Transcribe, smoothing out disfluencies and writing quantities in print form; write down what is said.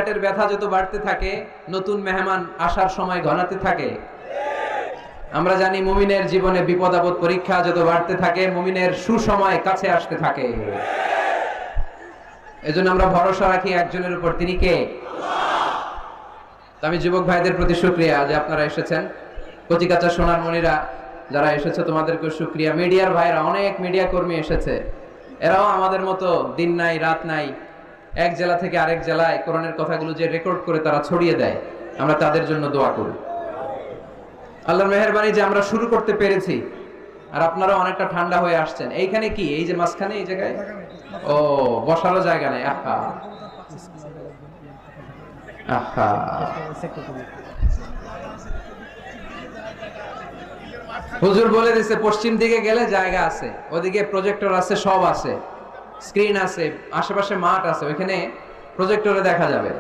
হার্টের ব্যথা যত বাড়তে থাকে, নতুন মেহমান আসার সময় ঘনাতে থাকে। আমরা জানি মুমিনের জীবনে বিপদ আপদ পরীক্ষা যত বাড়তে থাকে, মুমিনের সুসময় কাছে আসতে থাকে। এজন্য আমরা ভরসা রাখি একজনের উপর, তিনি কে? আমি যুবক ভাইদের প্রতি শুকরিয়া যে আপনারা এসেছেন। কচিকাচা সোনার মণিরা যারা এসেছে তোমাদেরকে শুকরিয়া। মিডিয়ার ভাইরা, অনেক মিডিয়া কর্মী এসেছে, এরাও আমাদের মতো দিন নাই রাত নাই, এক জেলা থেকে আরেক জেলায় কোরআনের কথাগুলো যে রেকর্ড করে তারা ছড়িয়ে দেয়, আমরা তাদের জন্য দোয়া করি। আল্লাহর মেহেরবানি যে আমরা শুরু করতে পেরেছি, আর আপনারা অনেকটা ঠান্ডা হয়ে আসছেন। এইখানে কি এই যে মাঝখানে এই জায়গায় ও বসারও জায়গা নেই। আহা আহা, হুজুর বলে দিছে পশ্চিম দিকে গেলে জায়গা আছে, ওদিকে প্রজেক্টর আছে, সব আছে, স্ক্রিন আছে, আশেপাশে মাঠ আছে, ওইখানে প্রজেক্টরে দেখা যাবে।